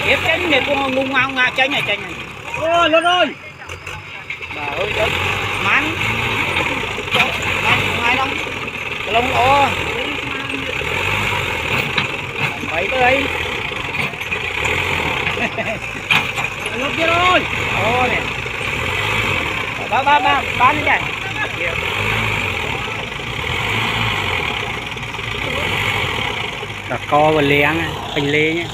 Tiếp tránh này con ngu ngao ngà tránh này. Ôi lớn ơi. Bà ơi đất. Mán. Mai long. Long ô. Vậy tới. Lớn kia rồi. Ô nè. Ba đi này. Cả co và liang hình lê nhé.